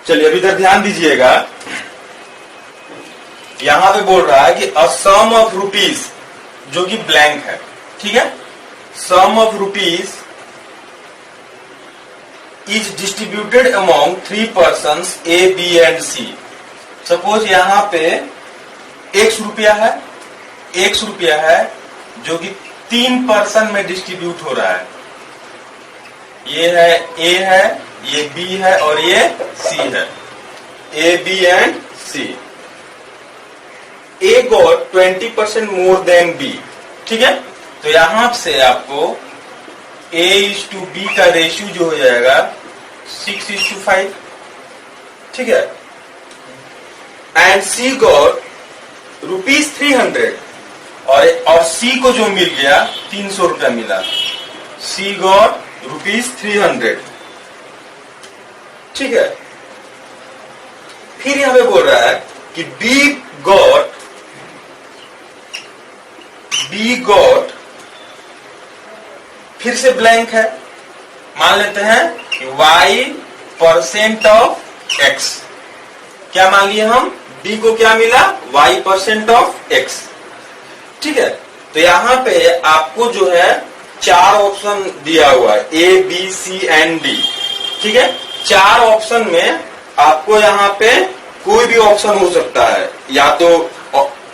चलिए अभी इधर ध्यान दीजिएगा, यहां पे बोल रहा है कि अ सम ऑफ रुपीज, जो कि ब्लैंक है, ठीक है। Sum of rupees is distributed among 3 persons A, B and C। Suppose यहां पे 100 रुपया है, 100 रुपया है जो कि 3 पर्सन में डिस्ट्रीब्यूट हो रहा है। ये है A है, ये B है और ये C है, A, B and C। A got 20% more than B, ठीक है। तो यहां से आपको A:B का रेशियो जो हो जाएगा 6:5, ठीक है। एंड C got ₹300 और C को जो मिल गया 300 रुपया मिला। C got ₹300, ठीक है। फिर यहां पे बोल रहा है कि B got फिर से ब्लैंक है, मान लेते हैं कि Y% ऑफ X। क्या मान लिए हम? B को क्या मिला? Y% ऑफ X, ठीक है। तो यहां पे आपको जो है 4 ऑप्शन दिया हुआ है, A, B, C and D, ठीक है। 4 ऑप्शन में आपको यहाँ पे कोई भी ऑप्शन हो सकता है, या तो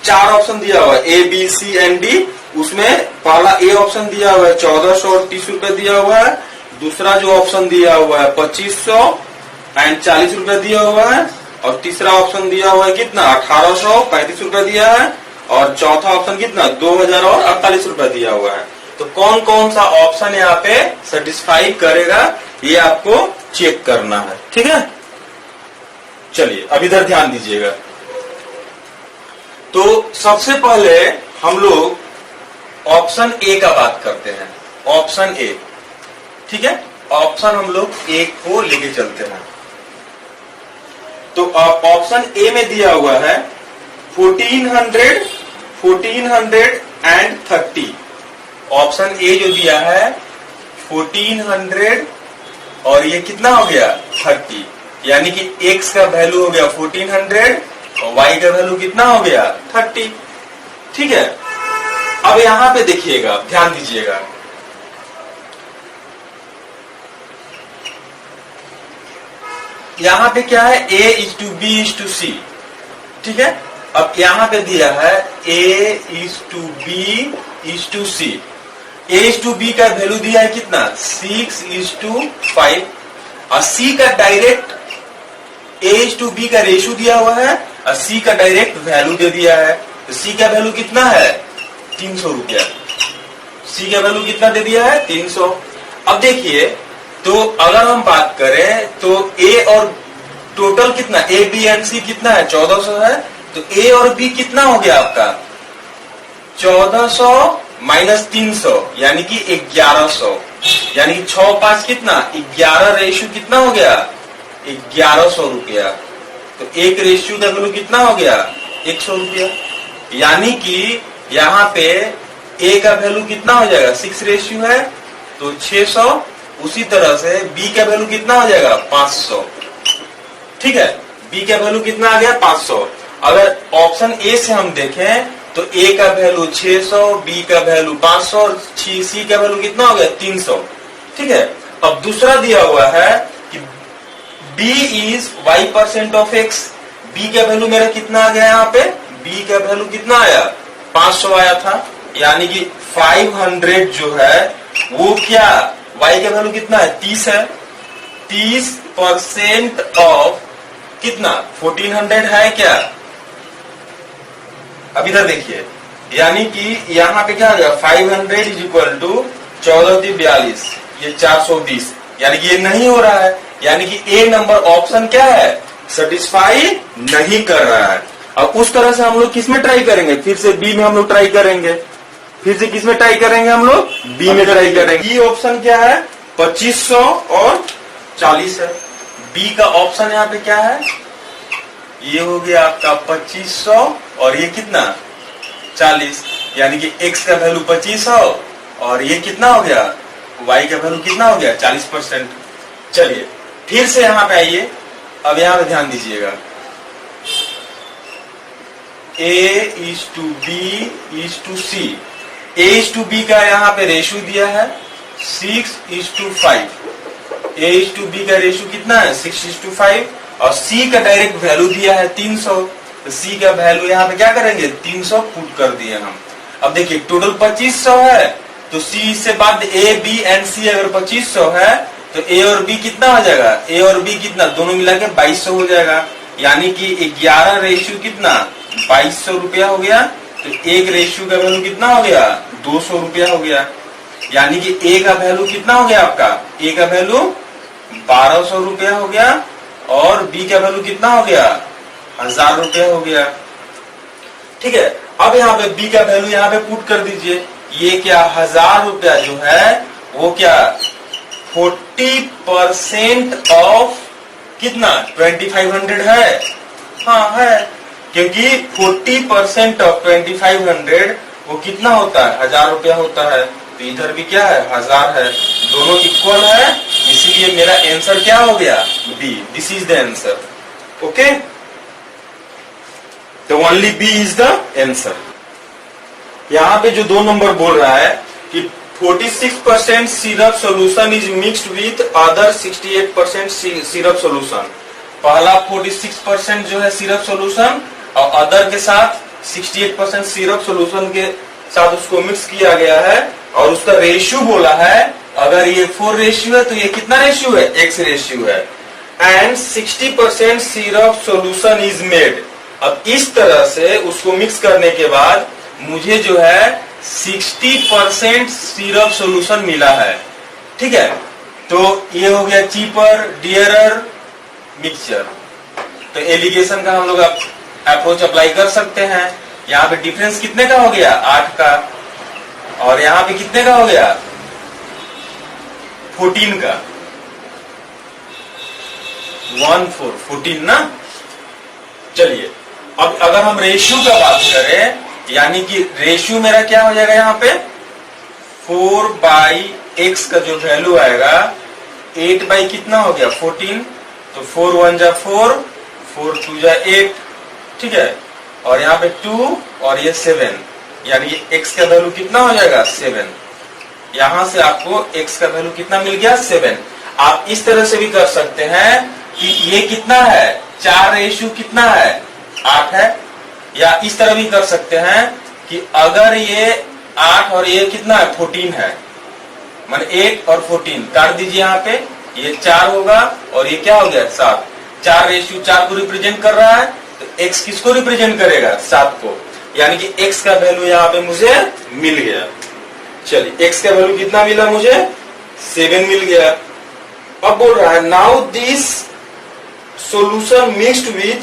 4 ऑप्शन दिया हुआ है A, B, C and D। उसमें पहला ए ऑप्शन दिया हुआ है 1430 रुपए दिया हुआ है, दूसरा जो ऑप्शन दिया हुआ है 2500 एंड 40 रुपए दिया हुआ है, और तीसरा ऑप्शन दिया हुआ है कितना 1835 रुपए दिया है, और चौथा ऑप्शन कितना 2048 रुपए दिया हुआ है। तो कौन कौन सा ऑप्शन यहाँ पे सेटिस्फाई करेगा ये आपको चेक करना है, ठीक है। चलिए अब इधर ध्यान दीजिएगा। तो सबसे पहले हम लोग ऑप्शन ए का बात करते हैं, ऑप्शन ए, ठीक है। ऑप्शन हम लोग ए को लेके चलते हैं। तो ऑप्शन ए में दिया हुआ है 1400 एंड 30। ऑप्शन ए जो दिया है 1400 और ये कितना हो गया 30, यानी कि x का वैल्यू हो गया 1400 और y का वैल्यू कितना हो गया 30, ठीक है। अब यहां पे देखिएगा, ध्यान दीजिएगा, यहां पे क्या है A:B:C, ठीक है। अब यहां पे दिया है A:B:C। A:B का वैल्यू दिया है कितना 6:5 और C का डायरेक्ट A:B का रेशियो दिया हुआ है और C का डायरेक्ट वैल्यू दे दिया है। तो C का वैल्यू कितना है 300 रुपया। C का वैल्यू कितना दे दिया है 300। अब देखिए, तो अगर हम बात करें तो A और टोटल कितना A, B एंड C कितना है 1400 है। तो A और B कितना हो गया आपका 1400 माइनस 300 यानी कि 1100, यानी कि 6 5 कितना 11 रेशियो कितना हो गया 1100 रुपया। तो एक रेशियो का वैल्यू कितना हो गया 100 रुपया, यानी कि यहाँ पे A का वैल्यू कितना हो जाएगा 6 रेशियो है तो 600। उसी तरह से B का वैल्यू कितना हो जाएगा 500, ठीक है। B का वैल्यू कितना आ गया 500। अगर ऑप्शन ए से हम देखें तो A का वैल्यू 600, B का वैल्यू 500 और C का वैल्यू कितना हो गया 300, ठीक है। अब दूसरा दिया हुआ है कि B is Y% of X। B का वैल्यू मेरा कितना आ गया यहाँ पे B का वैल्यू कितना आया 500 आया था, यानी कि 500 जो है वो क्या Y का वैल्यू कितना है 30 है। 30% ऑफ कितना 1400 है क्या। अब इधर देखिए, यानी कि यहाँ पे क्या आ गया 500 इज इक्वल टू 1442, ये 420, यानी कि ये नहीं हो रहा है, यानी कि ए नंबर ऑप्शन क्या है सेटिस्फाई नहीं कर रहा है। अब उस तरह से हम लोग किसमें ट्राई करेंगे, फिर से बी में हम लोग ट्राई करेंगे, फिर से किसमें ट्राई करेंगे हम लोग बी में ट्राई करेंगे। बी ऑप्शन क्या है 2500 और 40 है। बी का ऑप्शन यहाँ पे क्या है ये हो गया आपका 2500 और ये कितना 40, यानी कि x का वैल्यू 2500 और ये कितना हो गया y का वैल्यू कितना हो गया 40%। चलिए फिर से यहाँ पे आइए, अब यहां पे ध्यान दीजिएगा, A:B:C, A:B का यहाँ पे रेशो दिया है 6:5। A:B का रेशो कितना है 6:5 और C का डायरेक्ट वैल्यू दिया है 300। तो C का वैल्यू यहाँ पे क्या करेंगे 300 पुट कर दिए हम। अब देखिए टोटल 2500 है, तो C से बाद A, B एंड C अगर 2500 है तो A और B कितना हो जाएगा, A और B कितना दोनों मिला के 2200 हो जाएगा। यानी कि 11 रेशियो कितना 2200 रुपया हो गया। तो एक रेशियो का वैल्यू कितना हो गया 200 रुपया हो गया। यानी कि A का वैल्यू कितना हो गया आपका, A का वैल्यू 1200 रुपया हो गया और B का वैल्यू कितना हो गया 1000 रुपया हो गया। ठीक है, अब यहाँ पे B का वैल्यू यहाँ पे पुट कर दीजिए। ये क्या 1000 रुपया जो है वो क्या 40% ऑफ कितना 2500 है। हाँ है, क्योंकि 40% ऑफ 2500 वो कितना होता है 1000 रुपया होता है। तो इधर भी क्या है 1000 है, दोनों इक्वल है, इसीलिए मेरा आंसर क्या हो गया B. This is the answer. Okay, तो only B is the answer. यहाँ पे जो 2 नंबर बोल रहा है कि 46% syrup solution is mixed with other 68% syrup solution. पहला 46% जो है सिरप सोल्यूशन और अदर के साथ 68% सिरप सोल्यूशन के साथ उसको मिक्स किया गया है और उसका रेशियो बोला है। अगर ये 4 रेशियो है तो ये कितना रेशियो है x रेशियो है। And 60% syrup solution is made. अब इस तरह से उसको मिक्स करने के बाद मुझे जो है 60% सिरप सोल्यूशन मिला है। ठीक है, तो ये हो गया चीपर डियरर मिक्सचर। तो एलिगेशन का हम लोग अप्रोच अप्लाई कर सकते हैं। यहाँ पे डिफरेंस कितने का हो गया 8 का और यहाँ पे कितने का हो गया 14 का 14 ना। चलिए, अब अगर हम रेशियो का बात करें, यानी कि रेशियो मेरा क्या हो जाएगा यहाँ पे 4/x का जो वैल्यू आएगा 8 बाई कितना हो गया 14। तो 4 1 जा 4, 4 2 जा 8। ठीक है, और यहाँ पे 2 और ये 7, यानी ये x का वैल्यू कितना हो जाएगा 7। यहां से आपको x का वैल्यू कितना मिल गया 7। आप इस तरह से भी कर सकते हैं कि ये कितना है 4 रेशियो कितना है 8 है। या इस तरह भी कर सकते हैं कि अगर ये 8 और ये कितना है 14 है, माने 8 और 14 काट दीजिए। यहाँ पे ये 4 होगा और ये क्या हो गया 7। 4 रेशियो 4 को रिप्रेजेंट कर रहा है, तो x किसको रिप्रेजेंट करेगा 7 को। यानी कि x का वैल्यू यहाँ पे मुझे मिल गया। चलिए, x का वैल्यू कितना मिला मुझे 7 मिल गया। अब बोल रहा है now this solution mixed with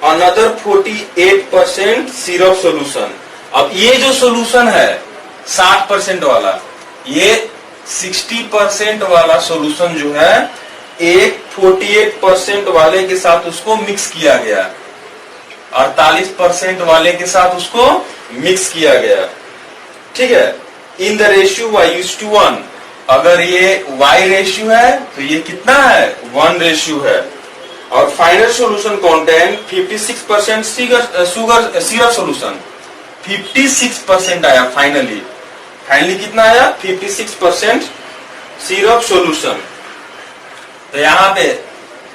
another 48% syrup solution. अब ये जो सोल्यूशन है 60% वाला, ये 60% वाला सोल्यूशन जो है एक 48% वाले के साथ उसको मिक्स किया गया, 48% वाले के साथ उसको मिक्स किया गया। ठीक है, इन द रेशियो y:1। अगर ये y रेशियो है तो ये कितना है 1 रेशियो है। और final solution contain 56% syrup solution. 56% आया फाइनली कितना आया 56% सिरप सॉल्यूशन। तो यहाँ पे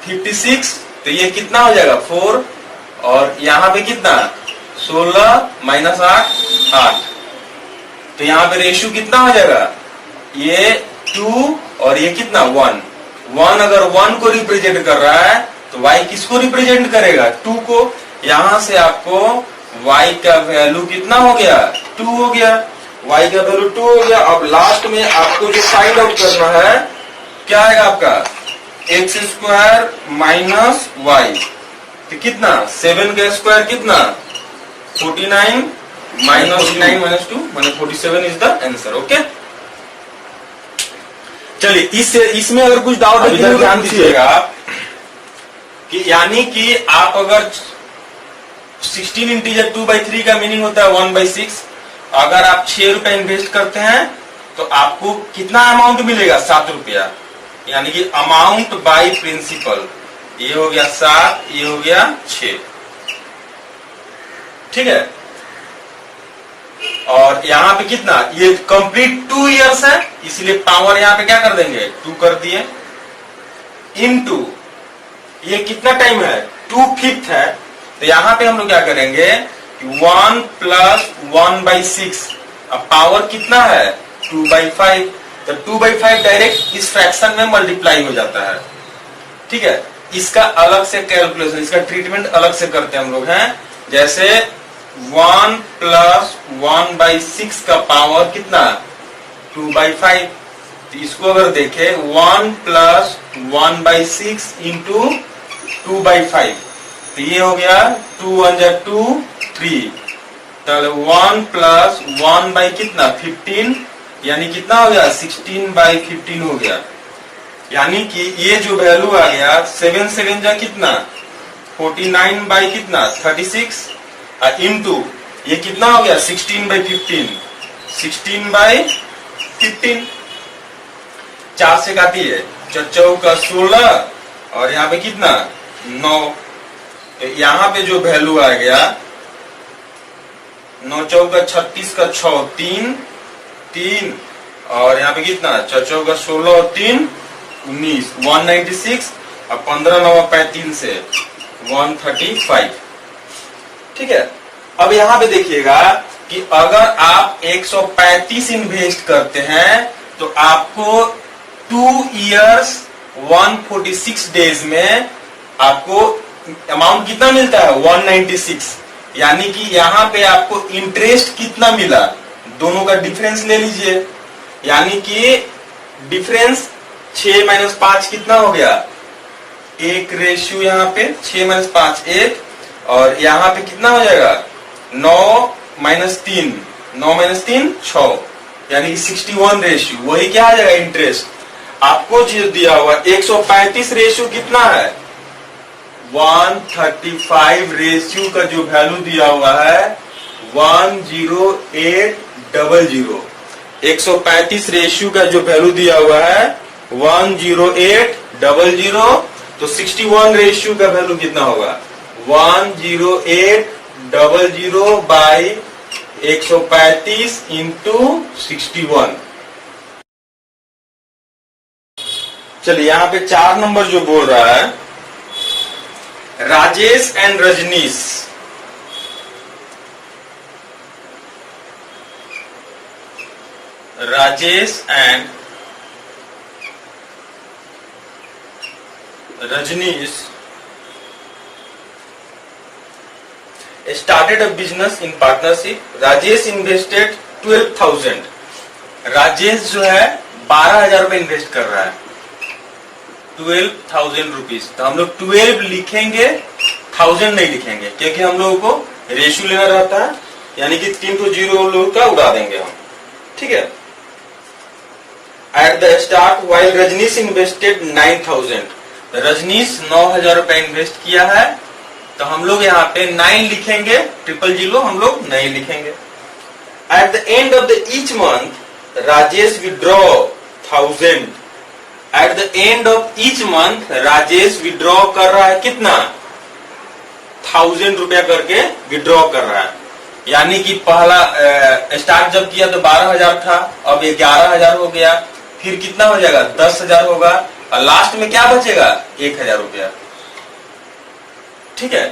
56, तो ये कितना हो जाएगा 4 और यहाँ पे कितना 16 माइनस 8। तो यहाँ पे रेशियो कितना हो जाएगा ये 2 और ये कितना 1। अगर 1 को रिप्रेजेंट कर रहा है तो y किसको रिप्रेजेंट करेगा 2 को। यहां से आपको y का वैल्यू कितना हो गया 2 हो गया। y का वैल्यू 2 हो गया। अब लास्ट में आपको जो फाइंड आउट करना है क्या आएगा आपका x² माइनस y। तो कितना 7 का स्क्वायर कितना 49 माइनस 49 माइनस 2 माने 47 इज द आंसर। ओके, चलिए इसमें अगर कुछ डाउट है तो ध्यान दीजिएगा कि यानी कि आप अगर 16 इंटीजर 2/3 का मीनिंग होता है 1/6। अगर आप 6 रुपए इन्वेस्ट करते हैं तो आपको कितना अमाउंट मिलेगा 7 रुपया। यानी कि अमाउंट बाय प्रिंसिपल, ये हो गया 7, ये हो गया 6। ठीक है, और यहां पे कितना, ये कंप्लीट 2 इयर्स है, इसलिए पावर यहां पे क्या कर देंगे 2 कर दिए, इनटू ये कितना टाइम है 2/5 है, तो यहां पे हम लोग क्या करेंगे 1 प्लस 1/6, अब पावर कितना है 2/5, तो 2/5 डायरेक्ट इस फ्रैक्शन में मल्टीप्लाई हो जाता है। ठीक है, इसका अलग से कैलकुलेशन, इसका ट्रीटमेंट अलग से करते हैं हम लोग हैं, जैसे 1 प्लस 1/6 का पावर कितना 2/5, तो इसको अगर देखें 1 प्लस 1/6 इंटू 2/5, तो ये हो गया 2 1 जा 2 3, तो 1 प्लस 1 बाई कितना 15, यानी कितना हो गया 16/15 हो गया, यानी कि ये जो वैल्यू आ गया 7 7 जा कितना 49 बाई कितना 36, इंटू ये कितना हो गया 16/15, 16/15, 4 से काटिए, 4 का 16 और यहाँ पे कितना 9, तो यहाँ पे जो वैल्यू आ गया 9 4 का 36 का 6 3 3, और यहाँ पे कितना 4 4 का 16 और 3 19, 196, और 15 9 35 से 135। ठीक है, अब यहाँ पे देखिएगा कि अगर आप 135 इन्वेस्ट करते हैं तो आपको 2 इयर्स 146 डेज में आपको अमाउंट कितना मिलता है 196, यानी कि यहाँ पे आपको इंटरेस्ट कितना मिला, दोनों का डिफरेंस ले लीजिए, यानी कि डिफरेंस 6 - 5 कितना हो गया 1 रेशियो, यहाँ पे 6 - 5 1, और यहाँ पे कितना हो जाएगा 9 - 3, 9 - 3 6, यानी 61 रेशियो, वही क्या आ जाएगा इंटरेस्ट। आपको जो दिया हुआ 135 रेशियो कितना है 135 रेशियो का जो वैल्यू दिया हुआ है 10800, 135 रेशियो का जो वैल्यू दिया हुआ है 10800, तो 61 रेशियो का वैल्यू कितना होगा 10800 बाई 135 इंटू 61। चलिए यहाँ पे 4 नंबर जो बोल रहा है, Rajesh and Rajnish, Rajesh and Rajnish started a business in partnership. Rajesh invested 12,000, Rajesh जो है 12,000 रुपए इन्वेस्ट कर रहा है, 12,000 रुपीज, तो हम लोग 12 लिखेंगे 1000 नहीं लिखेंगे, क्योंकि हम लोगों को रेशियो लेना रहता है, यानी कि 3 तो 0 लोग का उड़ा देंगे हम। ठीक है, at the start while Rajnish invested 9,000, Rajnish 9,000 रुपए इन्वेस्ट किया है, तो हम लोग यहाँ पे 9 लिखेंगे, 000 हम लोग नहीं लिखेंगे। Eight the end of the each month Rajesh withdraw 1000, eight the end of each month Rajesh withdraw कर रहा है कितना 1000 रुपया करके विड्रॉ कर रहा है, यानी कि पहला स्टार्ट जब किया तो 12,000 था, अब 11,000 हो गया, फिर कितना हो जाएगा 10,000 होगा, और लास्ट में क्या बचेगा 1,000 रुपया। ठीक है,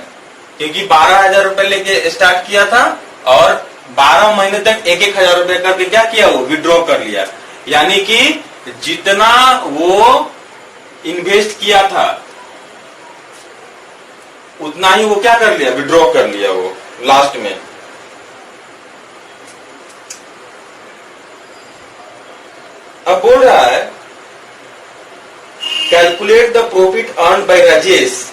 क्योंकि 12,000 रुपए लेके स्टार्ट किया था और 12 महीने तक 1,000 रुपए करके क्या किया वो विड्रॉ कर लिया, यानी कि जितना वो इन्वेस्ट किया था उतना ही वो क्या कर लिया विड्रॉ कर लिया वो लास्ट में। अब बोल रहा है calculate the profit earn by Rajesh,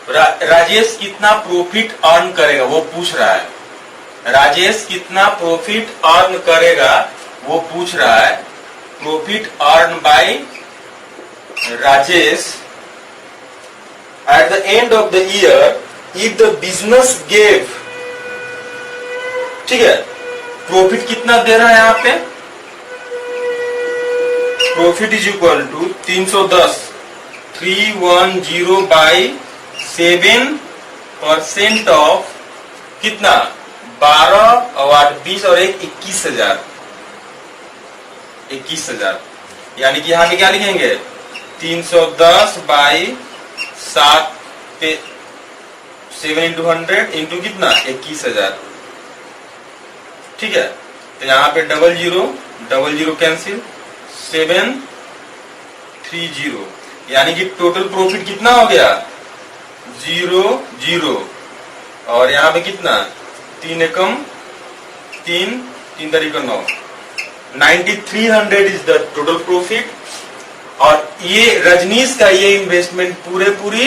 Rajesh कितना प्रॉफिट अर्न करेगा वो पूछ रहा है, राजेश कितना प्रॉफिट अर्न करेगा वो पूछ रहा है। Profit earn by Rajesh at the end of the year if the business gave, ठीक है, प्रॉफिट कितना दे रहा है यहाँ पे, profit is equal to 310, 310 by 7% of कितना 12 और 8 20 और 1 21,000 यानी कि यहाँ पे क्या लिखेंगे 310 बाई 7 पे 7 इंटू 100 इंटू कितना 21,000। ठीक है, तो यहाँ पे डबल जीरो कैंसिल 730 यानी कि टोटल प्रॉफिट कितना हो गया 0 और यहाँ पे कितना 3 एकम 3 तरीका 9 9300 इज द टोटल प्रॉफिट। और ये रजनीश का ये इन्वेस्टमेंट पूरी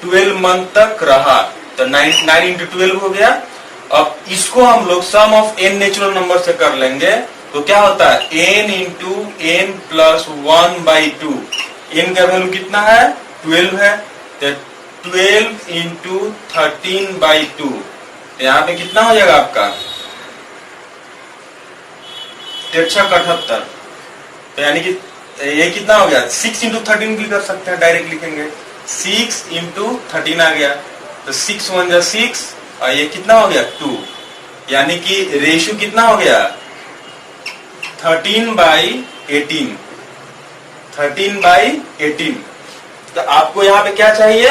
12 मंथ तक रहा, तो 9 इंटू 12 हो गया। अब इसको हम लोग सम ऑफ n नेचुरल नंबर से कर लेंगे, तो क्या होता है n into n plus 1/2। n का वैल्यू कितना है 12 है, तो 12 इंटू 13/2, यहाँ पे कितना हो जाएगा आपका 73, तो यानी कि ये कितना हो गया 6 इंटू 13 भी कर सकते हैं, डायरेक्ट लिखेंगे 6 इंटू 13 आ गया, तो 6 1 जा 6 और ये कितना हो गया 2, यानी कि रेशियो कितना हो गया 13/18। 13/18। तो आपको यहाँ पे क्या चाहिए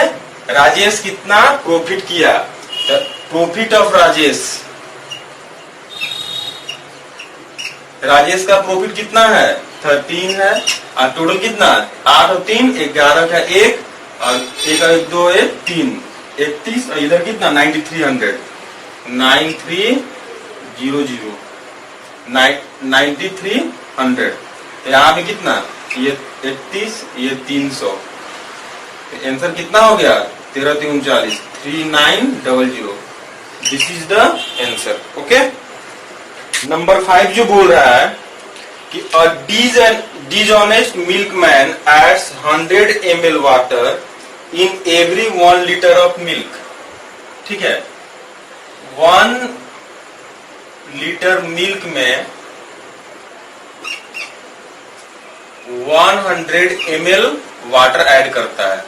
राजेश कितना प्रॉफिट किया, तो प्रॉफिट ऑफ राजेश का प्रॉफिट कितना है 13 है, और टोटल कितना 8 और 3 11 का 1 और 1 और 2 1 3 31 और इधर कितना 9300 9300। तो यहाँ पे कितना ये 31 ये 300, आंसर कितना हो गया 13 3 39 3900। This is the answer. Okay, number 5 जो बोल रहा है कि a dishonest milkman adds 100 ml water in every 1 liter of milk। ठीक है, 1 लीटर मिल्क में 100 ml वाटर ऐड करता है,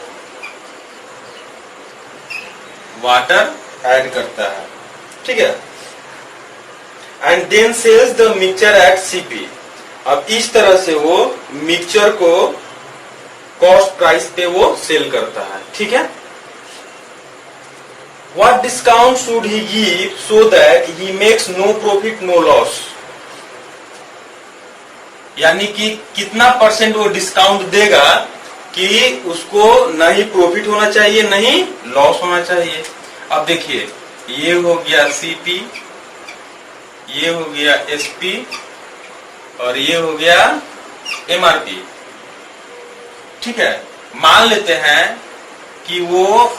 ठीक है, and then sells the mixture at CP। अब इस तरह से वो मिक्सचर को कॉस्ट प्राइस पे वो सेल करता है, ठीक है। What discount should he give so that he makes no profit no loss? यानी कि कितना परसेंट वो डिस्काउंट देगा कि उसको नहीं प्रॉफिट होना चाहिए नहीं लॉस होना चाहिए। अब देखिए ये हो गया CP, ये हो गया SP और ये हो गया MRP, ठीक है। मान लेते हैं कि वो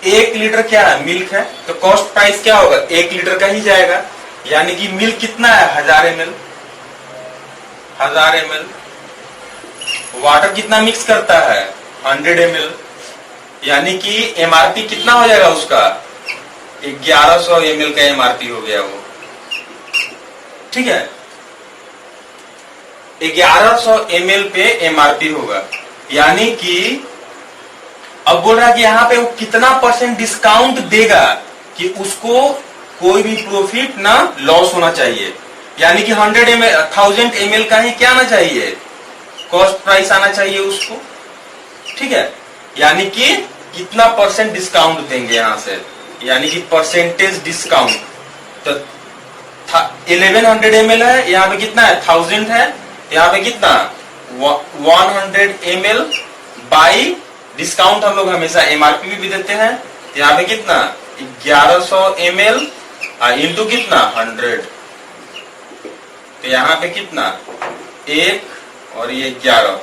1 लीटर क्या है मिल्क है, तो कॉस्ट प्राइस क्या होगा 1 लीटर का ही जाएगा, यानी कि मिल्क कितना है 1000 ml। वाटर कितना मिक्स करता है 100 ml, यानी कि MRP कितना हो जाएगा उसका 1100 ml का MRP हो गया वो, ठीक है। 1100 ml पे MRP होगा, यानी कि अब बोल रहा है कि यहाँ पे वो कितना परसेंट डिस्काउंट देगा कि उसको कोई भी प्रॉफिट ना लॉस होना चाहिए, यानी कि 1000 ml का ही क्या आना चाहिए कॉस्ट प्राइस आना चाहिए उसको, ठीक है। यानी कि कितना परसेंट डिस्काउंट देंगे यहाँ से, यानी कि परसेंटेज डिस्काउंट। तो 1100 ml है, यहाँ पे कितना है 1000 है, यहाँ पे कितना 100 ml बाई डिस्काउंट हम लोग हमेशा MRP भी देते हैं, यहाँ पे कितना 1100 ml इंटू कितना 100, तो यहाँ पे कितना 1 और ये 11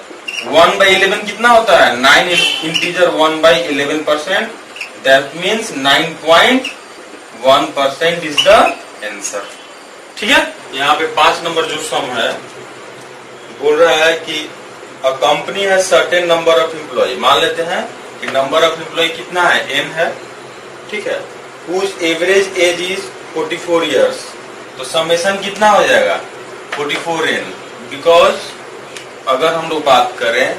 1/11 कितना होता है 9 integer 1/11%, that means 9.1% is the answer, ठीक है। यहाँ पे 5 नंबर जो सम है बोल रहा है कि अ कंपनी है सर्टेन नंबर ऑफ एम्प्लॉय। मान लेते हैं कि नंबर ऑफ एम्प्लॉय कितना है n है, ठीक है, whose average age is 44 years, तो समेशन कितना हो जाएगा 44n, बिकॉज अगर हम लोग बात करें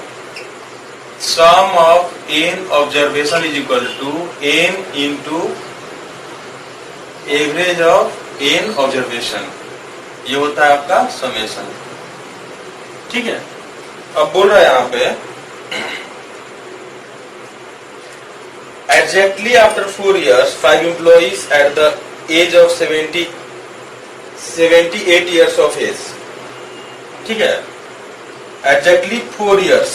sum of n observation is equal to n into average of n observation, ये होता है आपका समेशन। ठीक है, अब बोल रहा है यहां पे exactly after 4 years 5 employees at the age of 78 years of age। ठीक है, एग्जैक्टली 4 years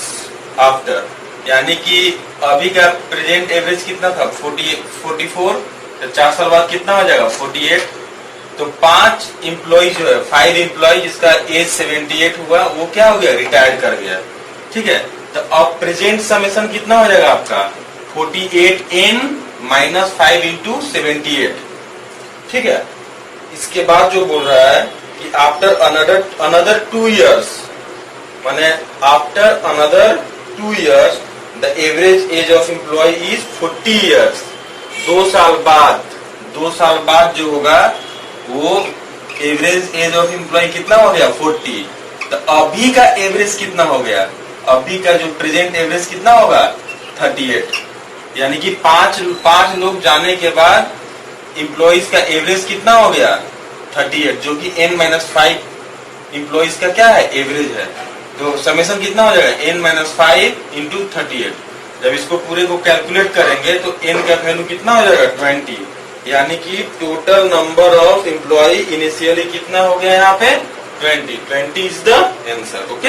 आफ्टर, यानी कि अभी का प्रेजेंट एवरेज कितना था 44, तो 4 साल बाद कितना हो जाएगा 48। तो 5 एम्प्लॉय जो है 5 एम्प्लॉय जिसका एज 78 हुआ वो क्या हो गया, रिटायर्ड कर गया। ठीक है, तो अब प्रेजेंट समेशन कितना हो जाएगा आपका 48n माइनस 5 इंटू 78। ठीक है, इसके बाद जो बोल रहा है कि आफ्टर अनदर 2 years, माने after another 2 years the average age of employ is 40 years। 2 साल बाद जो होगा वो एवरेज एज ऑफ एम्प्लॉय कितना हो गया 40। तो अभी का एवरेज कितना हो गया, अभी का जो प्रेजेंट एवरेज कितना होगा 38, यानी कि 5 लोग जाने के बाद एम्प्लॉइज का एवरेज कितना हो गया 38, जो कि n-5 एम्प्लॉइज का क्या है एवरेज है। तो समेशन कितना हो जाएगा n-5 इंटू 38। जब इसको पूरे को कैलकुलेट करेंगे तो n का वैल्यू कितना हो जाएगा 20, यानी कि total number of employ initially कितना हो गया यहाँ पे 20 इज द आंसर। ओके।